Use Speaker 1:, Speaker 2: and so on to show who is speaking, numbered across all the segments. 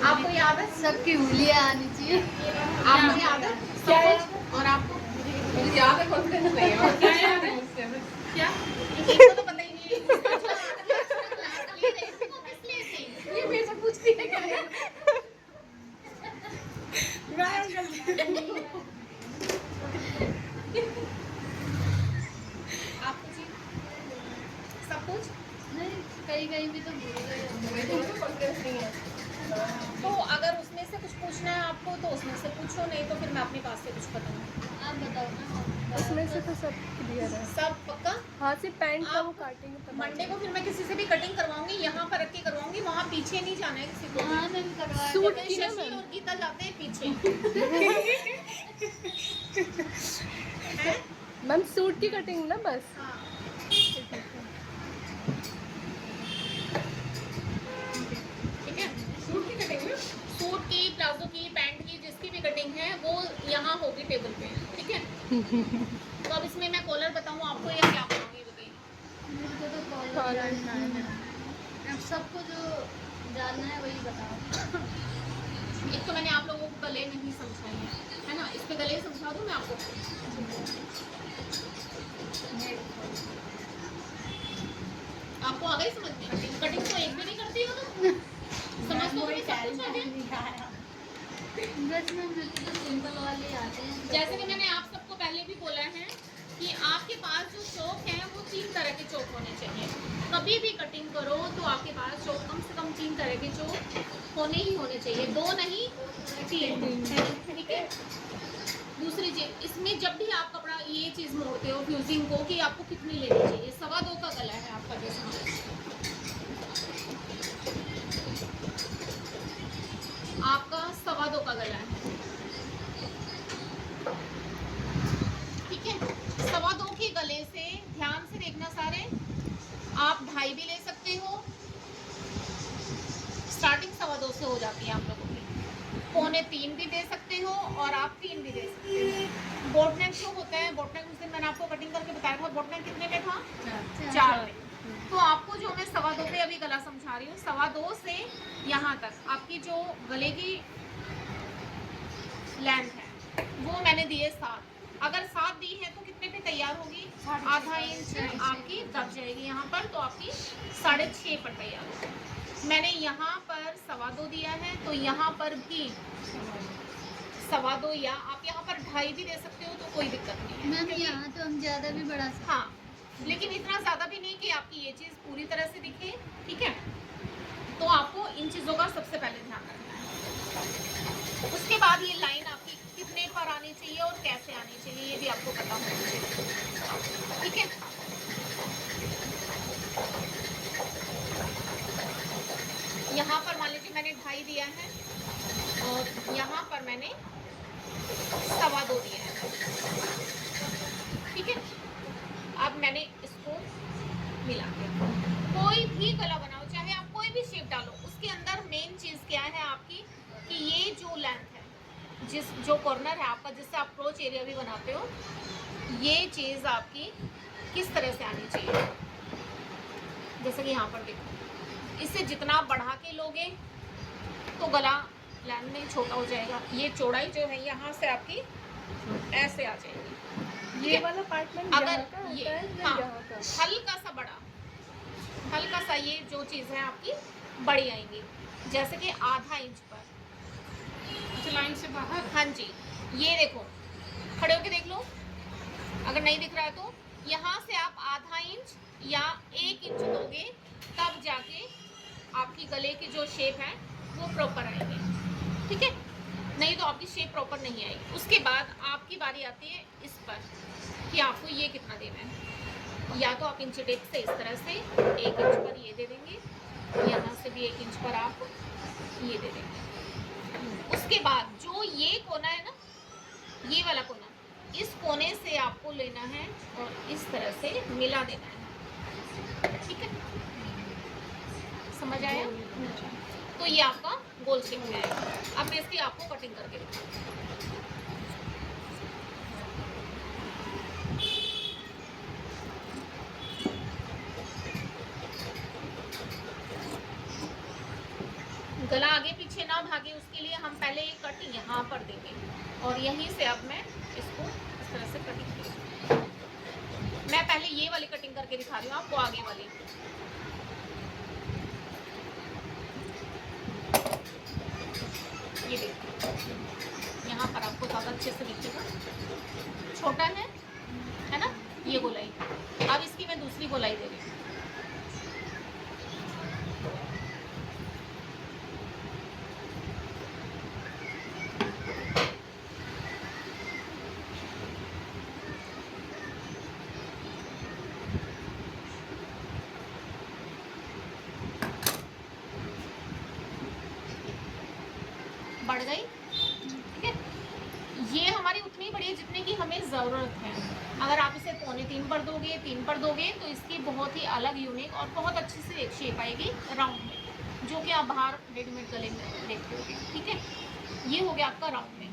Speaker 1: आपको याद है?
Speaker 2: सबकी उंगलियां आनी चाहिए।
Speaker 1: आपको याद है क्या है? और आपको? मुझे याद है, कॉन्फिडेंस नहीं है। और क्या याद है मुझसे? क्या? इनको तो पता ही नहीं है। ये मेरे से पूछती है क्या? आपको जी सब कुछ
Speaker 2: नहीं, कहीं कहीं भी तो भूल गए।
Speaker 1: कॉन्फिडेंस नहीं है। तो अगर उसमें से कुछ पूछना है आपको तो उसमें से पूछो, नहीं तो फिर मैं अपने पास से कुछ बताऊँ।
Speaker 2: आप बताओ ना।
Speaker 3: उसमें से तो सब क्लियर है।
Speaker 1: सब पक्का?
Speaker 3: हाँ, सिर्फ पैंट का वो
Speaker 1: आप
Speaker 3: काटेंगे तब
Speaker 1: मंडे को फिर मैं किसी से भी कटिंग करवाऊंगी, यहाँ पर रख के करवाऊंगी, वहाँ पीछे नहीं जाना है किसी को।
Speaker 2: हाँ मैम करवा
Speaker 3: सूट
Speaker 1: जैसे
Speaker 3: की ना
Speaker 1: शशि
Speaker 3: मैम।
Speaker 1: और गीता जाते हैं पीछे। हैं?
Speaker 3: मैम सूट की कटिंग ना बस।
Speaker 1: हाँ। ठीक है, सूट की कटिंग में सूट की, प्लाजो की, पैंट की, जिसकी भी कटिंग है वो यहाँ होगी टेबल पे। ठीक है। तो अब इसमें मैं कॉलर बताऊँ आपको या क्या बताऊँगी बताइए?
Speaker 2: मेरे को तो कॉल
Speaker 3: कॉलर
Speaker 2: जानना है मैम। अब सबको जो जानना है वही बताओ।
Speaker 1: एक तो मैंने आप लोगों को गले नहीं समझाई है ना, इस पे गले समझा दूँ मैं आपको? आपको आ गई समझ में? कटिंग तो एक भी नहीं करती हो तुम, समझ तो तुम्हें सब कुछ आ गया।
Speaker 2: बस मैम मेरे को तो सिंपल वाले आते हैं।
Speaker 1: जैसे कि मैंने आप सबको पहले भी बोला है कि आपके पास जो चौक है वो 3 तरह के चौक होने चाहिए। कभी भी कटिंग करो तो आपके पास चौक कम से कम 3 तरह के चौक होने ही होने चाहिए, 2 नहीं 3। ठीक है। दूसरी चीज, इसमें जब भी आप कपड़ा ये चीज मोड़ते हो फ्यूजिंग को कि आपको कितनी लेनी चाहिए, 2.25 का गला है आपका जैसा, आपका 2.25 का गला है। ठीक है। 2.25 के गले से ध्यान से देखना सारे, आप 2.5 भी ले सकते हो, स्टार्टिंग 2.25 से हो जाती है आप लोगों की, 2.75 भी दे सकते हो और आप 3 भी दे सकते हो। बोटनेक जो होता है, बोटनेक उस दिन मैंने आपको कटिंग करके बताया था, बोटनेक कितने में था? 4 में। तो आपको जो मैं 2.25 पे अभी गला समझा रही हूँ, 2.25 से यहाँ तक आपकी जो गले की लेंथ है वो मैंने दिए 7। अगर 7 दी है तो कितने पे तैयार होगी? ½ इंच आपकी दब जाएगी यहाँ पर, तो आपकी 6.5 पर तैयार होगी। मैंने यहाँ पर 2.25 दिया है, तो यहाँ पर भी 2.25 या आप यहाँ पर 2.5 भी दे सकते हो, तो कोई दिक्कत नहीं है।
Speaker 2: मैम यहाँ तो हम ज़्यादा भी बढ़ा सकते हैं।
Speaker 1: हाँ, लेकिन इतना ज़्यादा भी नहीं कि आपकी ये चीज़ पूरी तरह से दिखे। ठीक है। तो आपको इन चीज़ों का सबसे पहले ध्यान रखना है। उसके बाद ये लाइन आपकी कितने पर आनी चाहिए और कैसे आनी चाहिए ये भी आपको पता होना चाहिए। ठीक है। यहाँ पर मान लीजिए मैंने 2.5 दिया है और यहाँ पर मैंने 2.25 दिया है। ठीक है। अब मैंने इसको मिला के, कोई भी गला बनाओ, चाहे आप कोई भी शेप डालो, उसके अंदर मेन चीज़ क्या है आपकी कि ये जो लेंथ है, जो कॉर्नर है आपका, जिससे आप क्रोच एरिया भी बनाते हो, ये चीज़ आपकी किस तरह से आनी चाहिए। जैसे कि यहाँ पर देखो, इससे जितना बढ़ा के लोगे तो गला लेंथ में छोटा हो जाएगा। ये चौड़ाई जो है यहाँ से आपकी ऐसे आ जाएगी।
Speaker 3: ये वाला पार्ट में
Speaker 1: अगर ये हाँ, हल्का सा बड़ा, हल्का सा ये जो चीज़ है आपकी बड़ी आएंगी, जैसे कि ½ इंच पर। अच्छा, लाइन से बाहर? हाँ जी। ये देखो, खड़े होके देख लो, अगर नहीं दिख रहा है तो यहाँ से आप ½ इंच या 1 इंच दोगे, तब जाके आपकी गले की जो शेप है वो प्रॉपर आएगी। ठीक है। नहीं तो आपकी शेप प्रॉपर नहीं आएगी। उसके बाद आपकी बारी आती है इस पर कि आपको ये कितना देना है। या तो आप इंची टेप से इस तरह से 1 इंच पर ये दे देंगे, यहाँ से भी 1 इंच पर आप ये दे देंगे। उसके बाद जो ये कोना है ना, ये वाला कोना, इस कोने से आपको लेना है और इस तरह से मिला देना है। ठीक है। समझ आया? तो ये आपका गोल शेप है। अब मैं इसकी आपको कटिंग करके दिखाऊंगी। गला आगे पीछे ना भागे उसके लिए हम पहले ये कट यहाँ पर देंगे और यहीं से अब मैं इसको इस तरह से कटिंग करूँ। मैं पहले ये वाली कटिंग करके दिखा रही हूँ आपको, आगे वाली। ये देखिए यहाँ पर आपको ज़्यादा अच्छे से दिखेगा, छोटा है ना ये गोलाई। अब इसकी मैं दूसरी गोलाई दे रही हूँ। बढ़ गई, ठीक है। ये हमारी उतनी बड़ी है जितने की हमें ज़रूरत है। अगर आप इसे 2.25 पर दोगे, 3 पर दोगे तो इसकी बहुत ही अलग यूनिक और बहुत अच्छी से एक शेप आएगी राउंड में, जो कि आप बाहर रेडीमेड गले में देखते होगे, ठीक है। ये हो गया आपका राउंड में।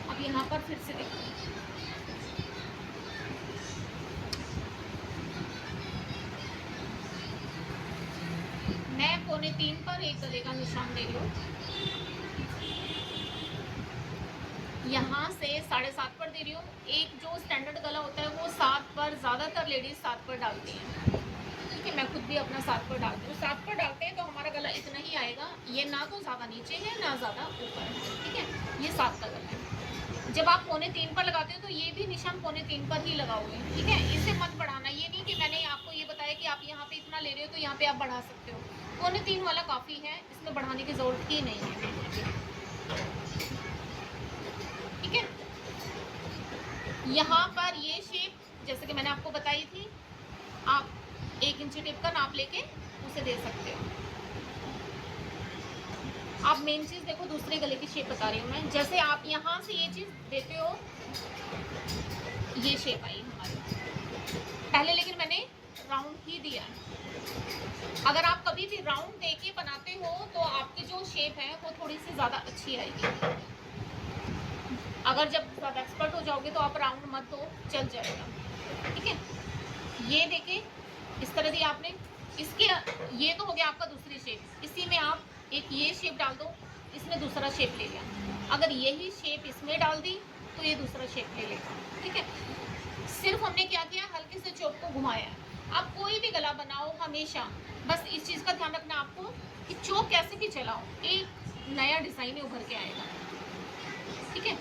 Speaker 1: अब यहाँ पर फिर से देखो, मैं 2.25 पर एक गले का निशान दे रही हूँ। यहाँ से 7.5 पर दे रही हूँ। एक जो स्टैंडर्ड गला होता है वो 7 पर, ज़्यादातर लेडीज 7 पर डालती हैं, ठीक है। मैं खुद भी अपना 7 पर डालती हूँ। 7 पर डालते हैं तो हमारा गला इतना ही आएगा, ये ना तो ज़्यादा नीचे है ना ज़्यादा ऊपर है, ठीक है। ये 7 का गला है। जब आप 2.25 पर लगाते हो तो ये भी निशान 2.25 पर ही लगाओगे, ठीक है। इसे मत बढ़ाना। ये नहीं कि मैंने आपको ये बताया कि आप यहाँ पे इतना ले रहे हो तो यहाँ पे आप बढ़ा सकते हो। 2.25 वाला काफ़ी है, इसमें बढ़ाने की ज़रूरत ही नहीं है, ठीक है। यहाँ पर ये शेप जैसे कि मैंने आपको बताई थी, आप 1 इंची टेप का नाप लेके उसे दे सकते हो। आप मेन चीज़ देखो, दूसरे गले की शेप बता रही हूँ मैं। जैसे आप यहाँ से ये चीज़ देते हो, ये शेप आई हमारी पहले, लेकिन मैंने राउंड ही दिया है। अगर आप कभी भी राउंड दे के बनाते हो तो आपकी जो शेप है वो थोड़ी सी ज़्यादा अच्छी आएगी। अगर जब ज़्यादा एक्सपर्ट हो जाओगे तो आप राउंड मत दो, चल जाएगा, ठीक है। ये देखिए इस तरह दी आपने, इसके ये तो हो गया आपका दूसरी शेप। इसी में आप एक ये शेप डाल दो, इसमें दूसरा शेप ले लिया। अगर यही शेप इसमें डाल दी तो ये दूसरा शेप ले लेगा, ठीक है। सिर्फ हमने क्या किया, हल्के से चोप को घुमाया है। आप कोई भी गला बनाओ हमेशा बस इस चीज़ का ध्यान रखना आपको कि चोप कैसे भी चलाओ, एक नया डिज़ाइन उभर के आएगा, ठीक है।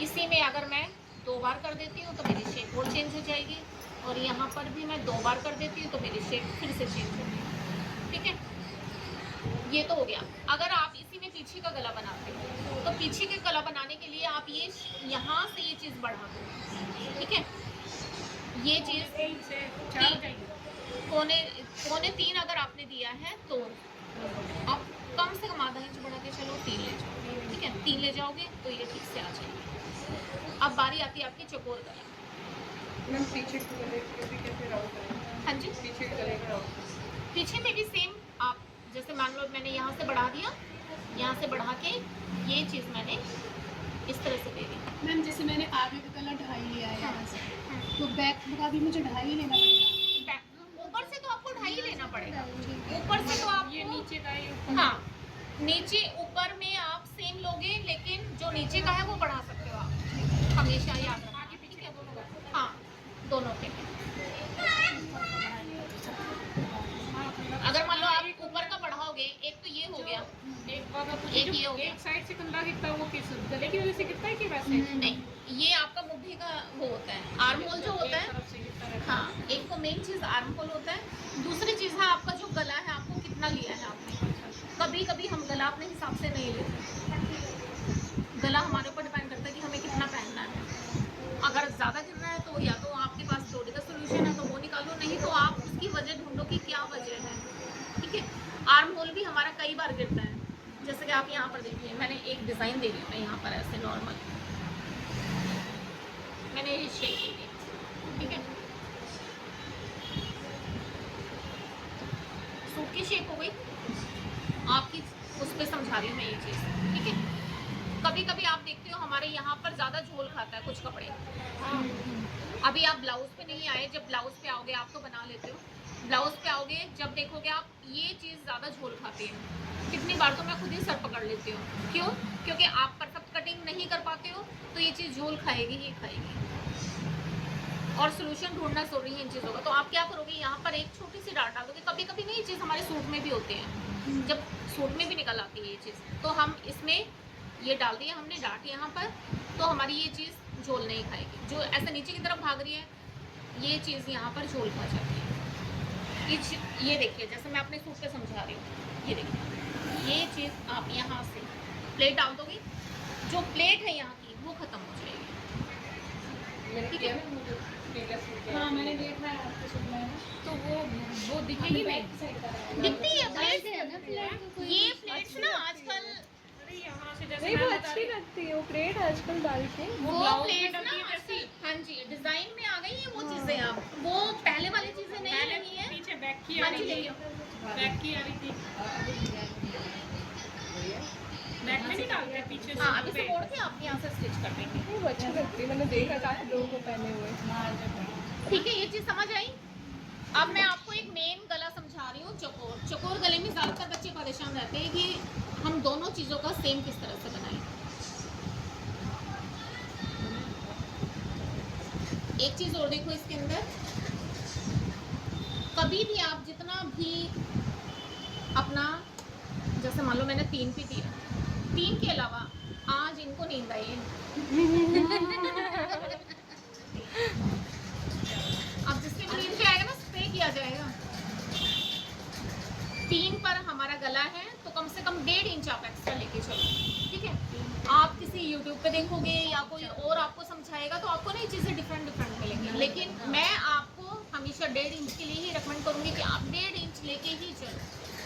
Speaker 1: इसी में अगर मैं 2 बार कर देती हूँ तो मेरी शेप और चेंज हो जाएगी, और यहाँ पर भी मैं 2 बार कर देती हूँ तो मेरी शेप फिर से चेंज होगी, ठीक है। ये तो हो गया। अगर आप इसी में पीछे का गला बनाते हो तो पीछे के गला बनाने के लिए आप ये यहाँ से ये चीज़ बढ़ा दो, ठीक है। ये चीज़ 2.25 अगर आपने दिया है तो आप कम से कम आधा इंच बढ़ा के चलो 3 ले जाओगे, ठीक है। 3 ले जाओगे तो ये ठीक से आ जाएगी। अब बारी आती है आपकी चकोर गला।
Speaker 3: मैम पीछे के गले के कैसे राउंड करें?
Speaker 1: हाँ जी,
Speaker 3: पीछे के गले का राउंड,
Speaker 1: पीछे में भी सेम। आप जैसे मान लो मैंने यहाँ से बढ़ा दिया, यहाँ से बढ़ा के ये चीज़ मैंने इस तरह से दे दी।
Speaker 2: मैम जैसे मैंने आगे का कलर 2.5 लिया है यहाँ से, तो बैक का भी मुझे 2.5 लेना पड़ेगा?
Speaker 1: ऊपर से तो आपको 2.5 लेना पड़ेगा। ऊपर से तो आप
Speaker 3: ये नीचे का है,
Speaker 1: हाँ, नीचे ऊपर में आप सेम लोगे, लेकिन जो नीचे का है वो बढ़ा सकते हो आप, हमेशा याद रखना, ठीक है। हाँ, दोनों के। अगर मान लो आप ऊपर का बढ़ाओगे, एक तो ये हो गया, एक ये हो गया।
Speaker 3: एक साइड से कंधा गिरता है वो किस गले की वजह से गिरता है कि वैसे?
Speaker 1: नहीं, ये आपका मुट्ठी का वो होता है, आर्म होल जो होता है। हाँ, एक तो मेन चीज़ आर्म होल होता है, दूसरी चीज़ है आपका जो गला है, आपको कितना लिया है आपने। कभी कभी हम गला अपने हिसाब से नहीं लेते, गला हमारे ऊपर डिपेंड करता है कि हमें कितना पहनना है। अगर ज़्यादा गिरना है तो या तो आपके पास डोरी का सोल्यूशन है तो वो निकालो, नहीं तो आप उसकी वजह ढूंढो कि क्या वजह है, ठीक है। आर्म होल भी हमारा कई बार गिरता है, जैसे कि आप यहाँ पर देखिए, मैंने एक डिज़ाइन दे दी मैं यहाँ पर ऐसे नॉर्मल, मैंने ये शेप दे दी, ठीक है। सूट की शेप हो गई आपकी, उस पर समझा रही हूँ मैं ये चीज़, ठीक है। कभी हमारे यहाँ पर ज़्यादा झोल खाता है कुछ कपड़े।
Speaker 3: हाँ
Speaker 1: अभी आप ब्लाउज पे नहीं आए, जब ब्लाउज पे आओगे आप तो बना लेते हो, ब्लाउज पे आओगे जब देखोगे आप ये चीज़ ज़्यादा झोल खाती है। कितनी बार तो मैं खुद ही सर पकड़ लेती हूँ। क्यों? क्योंकि आप परफेक्ट कटिंग नहीं कर पाते हो तो ये चीज़ झोल खाएगी ही खाएगी। और सोल्यूशन ढूंढना जरूरी है इन चीज़ों का। तो आप क्या करोगे, यहाँ पर एक छोटी सी डांट डालोगे। कभी कभी नहीं, ये चीज़ हमारे सूट में भी होते हैं, जब सूट में भी निकल आती है ये चीज़, तो हम इसमें ये डाल दिया हमने डांट यहाँ पर, तो हमारी ये चीज़ झोल नहीं खाएगी। जो ऐसे नीचे की तरफ भाग रही है ये चीज़ यहाँ पर झोल खा जाती है। ये देखिए, जैसे मैं अपने सूट पे समझा रही हूँ, ये देखिए ये चीज़ आप यहाँ से प्लेट डाल दोगे, जो प्लेट है यहाँ की वो ख़त्म हो जाएगी।
Speaker 3: मैंने
Speaker 1: ठीक
Speaker 3: किया
Speaker 1: है।
Speaker 3: ना मुझे पीला सूट है।
Speaker 2: हाँ मैंने देखा है आपके सूट में ना,
Speaker 3: तो वो दिखेगी नहीं।
Speaker 2: बैक साइड का है।
Speaker 1: दिखती है
Speaker 2: डालते
Speaker 1: प्लेट,
Speaker 2: हैं ना प्लेट को कोई।
Speaker 1: ये प्लेट्स ना आजकल
Speaker 3: अरे यहाँ से जैसे
Speaker 4: नहीं वो
Speaker 3: मैं बता
Speaker 4: अच्छी
Speaker 3: रही-
Speaker 4: लगती है वो प्लेट आजकल डाल के।
Speaker 1: वो
Speaker 3: ब्लाउज में
Speaker 1: प्लेट्स
Speaker 3: डलती
Speaker 1: ना
Speaker 3: है जैसी।
Speaker 1: आजकल, हाँ जी, डिजाइन में आ गई है वो चीजें। अब वो पहले वाली चीजें नहीं
Speaker 3: पहले
Speaker 1: रही है।
Speaker 3: पीछे बैक की आ
Speaker 1: हाँ जी,
Speaker 3: रही
Speaker 1: देखिए
Speaker 3: थी, बैक की आ रही थी। बैक में नहीं डालते, पीछे
Speaker 1: हाँ,
Speaker 3: सूट
Speaker 1: अभी
Speaker 3: पे।
Speaker 1: से मोड़ के आप यहाँ से स्टिच कर देंगे।
Speaker 4: नहीं वो अच्छी लगती है, मैंने देखा काफी लोगों को पहने हुए।
Speaker 1: ठीक है, ये चीज समझ आई। अब मैं आपको एक मेन गला समझा रही हूँ, चकोर। चकोर गले में ज्यादातर बच्चे परेशान रहते हैं कि हम दोनों चीजों का सेम किस तरह से बनाएं। एक चीज और देखो इसके अंदर, कभी भी आप जितना भी अपना, जैसे मान लो मैंने 3 पे दिया, 3 के अलावा आज इनको नींद आई है। अब जिसके भी नींद पे आएगा ना स्प्रे किया जाएगा। 3 पर हमारा गला है तो कम से कम 1.5 इंच आप एक्स्ट्रा लेके चलो। ठीक है, आप किसी YouTube पे देखोगे या कोई और आपको समझाएगा तो आपको ना ये चीज़ें डिफरेंट मिलेंगी, लेकिन मैं आपको हमेशा 1.5 इंच के लिए ही रिकमेंड करूंगी कि आप 1.5 इंच लेके ही चलो।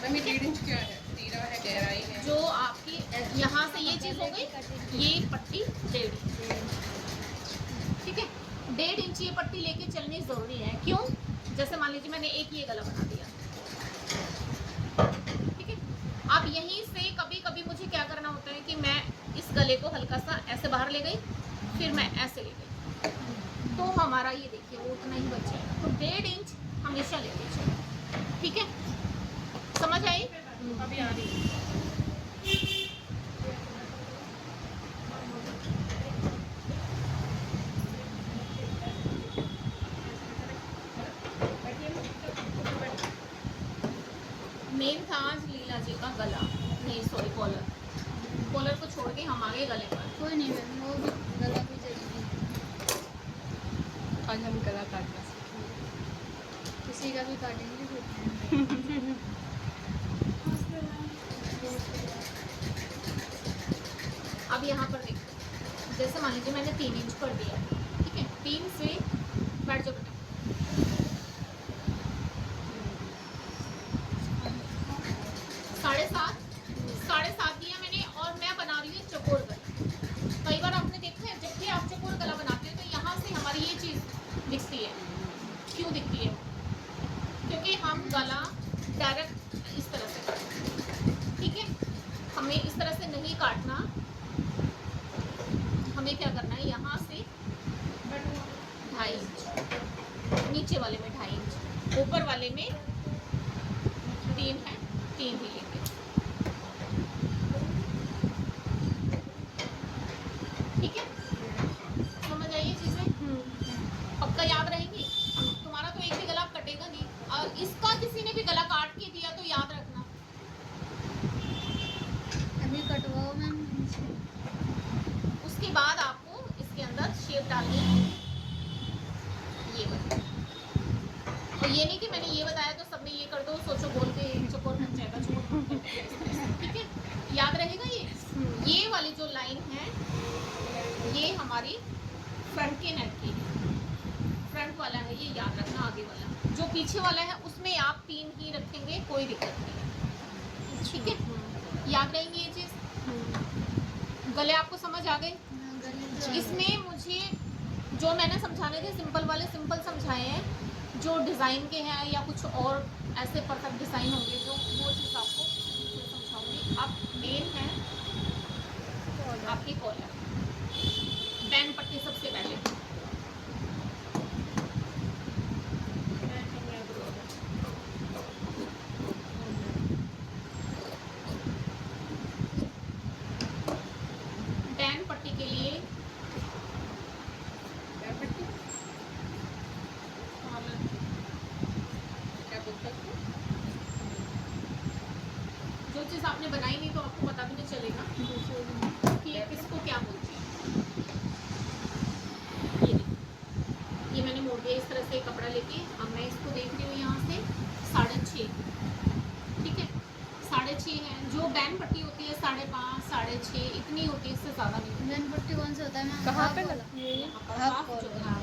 Speaker 3: मम्मी 1.5 इंच क्या है? तीरा है, गहराई है।
Speaker 1: जो आपकी यहाँ से ये चीज़ हो गई, ये पट्टी 1.5 इंच। ठीक है, 1.5 इंच ये पट्टी लेके चलनी ज़रूरी है। क्यों? जैसे मान लीजिए मैंने एक ये गला बना दिया, ठीक है, अब यहीं से कभी कभी मुझे क्या करना होता है कि मैं इस गले को हल्का सा ऐसे बाहर ले गई, फिर मैं ऐसे ले गई, तो हमारा ये देखिए वो उतना ही बच जाएगा। तो 1.5 इंच हमेशा लेके चलो। ठीक है, समझ आई?
Speaker 3: अभी आ रही है।
Speaker 1: मेन था आज लीला जी का गला, नहीं सॉरी कॉलर। कॉलर को छोड़ के हम आगे गले पर।
Speaker 2: कोई नहीं मैम, वो भी गला भी जरूरी है।
Speaker 4: आज हम गला काटना सीखेंगे।
Speaker 2: किसी का भी काटेंगे फिर।
Speaker 1: अब यहाँ पर देखो, जैसे मान लीजिए मैंने 3 इंच कर दिया, ठीक है, 3 से बैठ जाओ बेटा, 7.5 दिया मैंने, और मैं बना रही हूँ चकोर गला। कई बार आपने देखा है जब भी आप चकोर गला बनाते हो तो यहाँ से हमारी ये चीज़ दिखती है। क्यों दिखती है? क्योंकि हम गला डायरेक्ट इस तरह से काटते हैं। ठीक है, हमें इस तरह से नहीं काटना, हमें क्या करना है, यहाँ से 2.5 इंच, नीचे वाले में 2.5 इंच, ऊपर वाले में 3 है, 3 ही लेंगे। ठीक है, समझ आइए चीज़ें, पक्का याद रहेंगी। तुम्हारा तो एक भी गला कटेगा नहीं, और इसका किसी ने भी गला काट के दिया तो याद रखना।
Speaker 2: अभी कटवाओ मैम इनसे।
Speaker 1: उसके बाद आपको इसके अंदर शेप डालनी है, ये वाली। और ये नहीं कि मैंने ये बताया तो सबने ये कर दो, सोचो बोल के चकोर बन जाएगा, चकोर। ठीक है, याद रहेगा ये वाली जो लाइन है ये हमारी फ्रंट के नेक की है। फ्रंट वाला है ये, याद रखना। आगे वाला जो पीछे वाला है उसमें आप 3 ही रखेंगे, कोई दिक्कत नहीं है। ठीक है, याद रहेंगी ये चीज़। गले आपको समझ आ गए?
Speaker 2: हाँ, गले तो
Speaker 1: इसमें मुझे जो मैंने समझाने थे सिंपल वाले सिंपल समझाए हैं, जो डिज़ाइन के हैं या कुछ और ऐसे परफेक्ट डिज़ाइन होंगे जो वो चीज़ आपको समझाऊंगी। अब मेन है आपकी कॉलर। ये इतनी होती है, इससे ज़्यादा नहीं।
Speaker 2: गन पट्टी कौन सा होता है मैम?
Speaker 4: कहाँ पे
Speaker 2: हाफ वाला?
Speaker 4: लगती है ये?
Speaker 1: यहाँ पर
Speaker 2: हाफ
Speaker 1: हाफ जो
Speaker 2: कॉलर।
Speaker 1: है,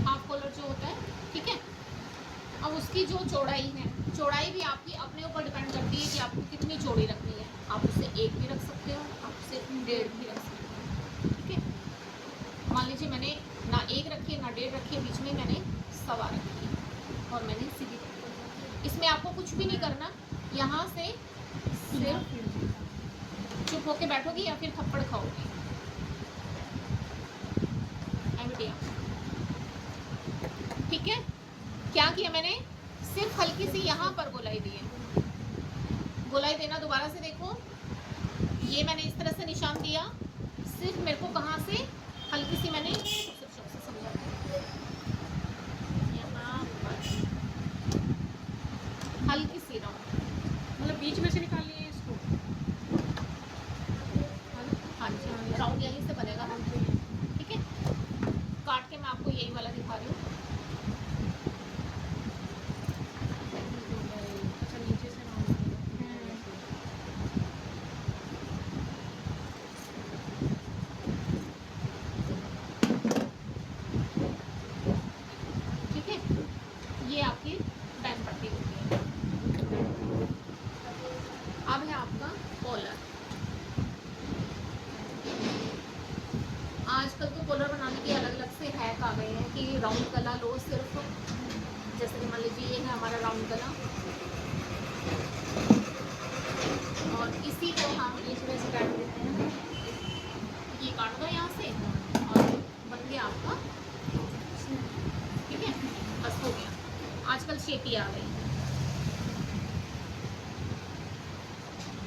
Speaker 1: हाफ कॉलर जो होता है, ठीक है। अब उसकी जो चौड़ाई है, चौड़ाई भी आपकी अपने ऊपर डिपेंड करती है कि आपको कितनी चौड़ी रखनी है। आप उससे 1 भी रख सकते हो, आप उससे 1.5 भी रख सकते हो, ठीक है। मान लीजिए मैंने ना 1 रखी है ना 1.5 रखी है, बीच में मैंने 1.25 रखी है और मैंने सीधी रखी। इसमें आपको कुछ भी नहीं करना, यहाँ से सिर्फ चुप होके बैठोगी या फिर थप्पड़ खाओगी। ठीक है, क्या किया मैंने, सिर्फ हल्की सी यहाँ पर गोलाई दी है। गोलाई देना दोबारा से देखो, ये मैंने इस तरह से निशान दिया, सिर्फ मेरे को कहाँ से हल्की सी मैंने समझा, यहाँ पर हल्की सी राउंड,
Speaker 3: मतलब बीच में से निकालनी है इसको।
Speaker 1: हाँ जी, राउंड यहीं से बनेगा ना, ठीक है। काट के मैं आपको यही वाला दिखा रही हूँ।
Speaker 3: अच्छा नीचे से
Speaker 1: ठीक है, ये आपकी बैक पट्टी होती है। अब है आपका कॉलर। आजकल तो कॉलर बनाने के अलग अलग से हैक आ गए हैं कि राउंड गला लो सिर्फ, जैसे कि मान लीजिए ये है हमारा राउंड गला और इसी को हम बीच में से काट देते हैं। ये काट दो यहाँ से और बन गया आपका, ठीक है, बस हो गया। आजकल शेपी आ गई है।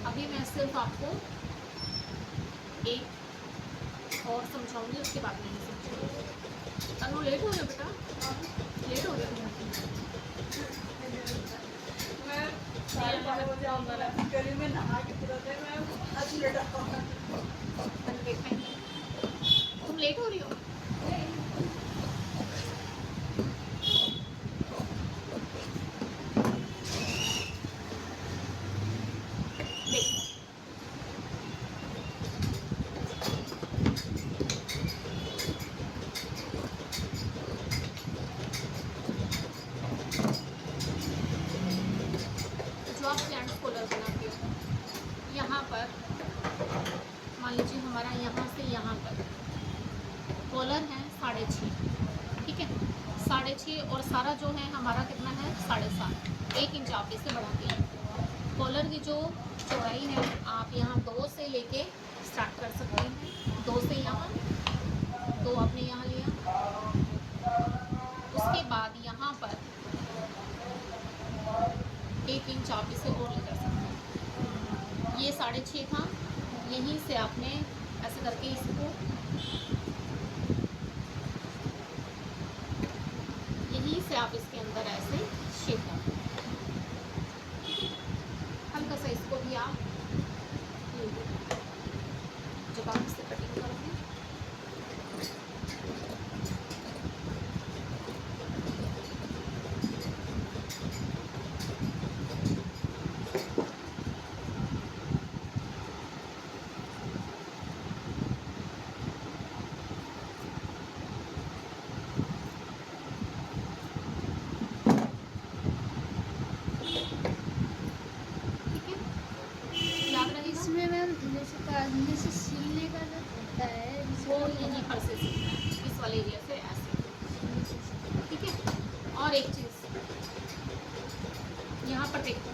Speaker 1: अभी मैं सिर्फ आपको एक और समझाऊंगी, उसके बाद नहीं समझाऊंगी। तनु लेट हो गया बेटा, लेट हो गया।
Speaker 4: मैं 12:30 बजे आऊँगा ना, गली में नहा के तुरंत मैं आज लेट आऊँगा।
Speaker 1: तनु देखा है, तुम लेट हो रही हो। देखो जो आप जेंट्स कॉलर बनाते हो, यहाँ पर मान लीजिए हमारा यहाँ से यहाँ पर कॉलर है 6.5, ठीक है, 6.5 और सारा जो है हमारा कितना है 7.5, 1 इंच आप इसे बढ़ा दिया। कॉलर की जो चौड़ाई है आप यहाँ 2 से लेके स्टार्ट कर सकते हैं। 2 से यहाँ, 2 आपने यहाँ लिया, उसके बाद यहाँ पर 1 इंच आप इसे और ले जा सकते हैं। ये 6.5 था, यहीं से आपने ऐसे करके इसको यहीं से आप इसके अंदर ऐसे शेप डाल, हल्का सा इसको भी आप जब आप इससे कटिंग करोगे
Speaker 2: इसमें मैम जैसे सिलने का जो होता है
Speaker 1: वो यहीं पर से सीखना है, इस वाले एरिया से ऐसे, ठीक है। और एक चीज़ यहाँ पर देखो,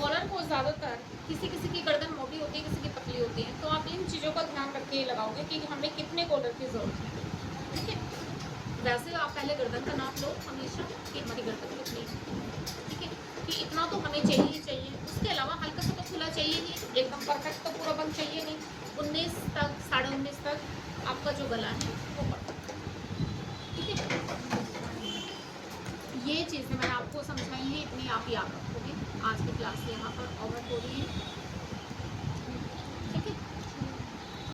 Speaker 1: कॉलर को ज़्यादातर किसी किसी की गर्दन मोटी होती है, किसी की पतली होती है, तो आप इन चीज़ों का ध्यान रख के लगाओगे कि हमें कितने कॉलर की ज़रूरत है, ठीक है। वैसे आप पहले गर्दन का नाप लो हमेशा कि हमारी गर्दन कितनी है, ठीक है, कि इतना तो हमें चाहिए ही चाहिए। उसके अलावा हल्का सा तो खुला चाहिए ही, एकदम परफेक्ट तो पूरा बंद चाहिए नहीं। 19 तक 19.5 तक आपका जो गला है वो परफेक्ट, ठीक है। ये चीज़ें मैंने आपको समझाई हैं, इतनी आप याद रखोगे। आज की क्लास यहाँ पर ओवर हो रही है।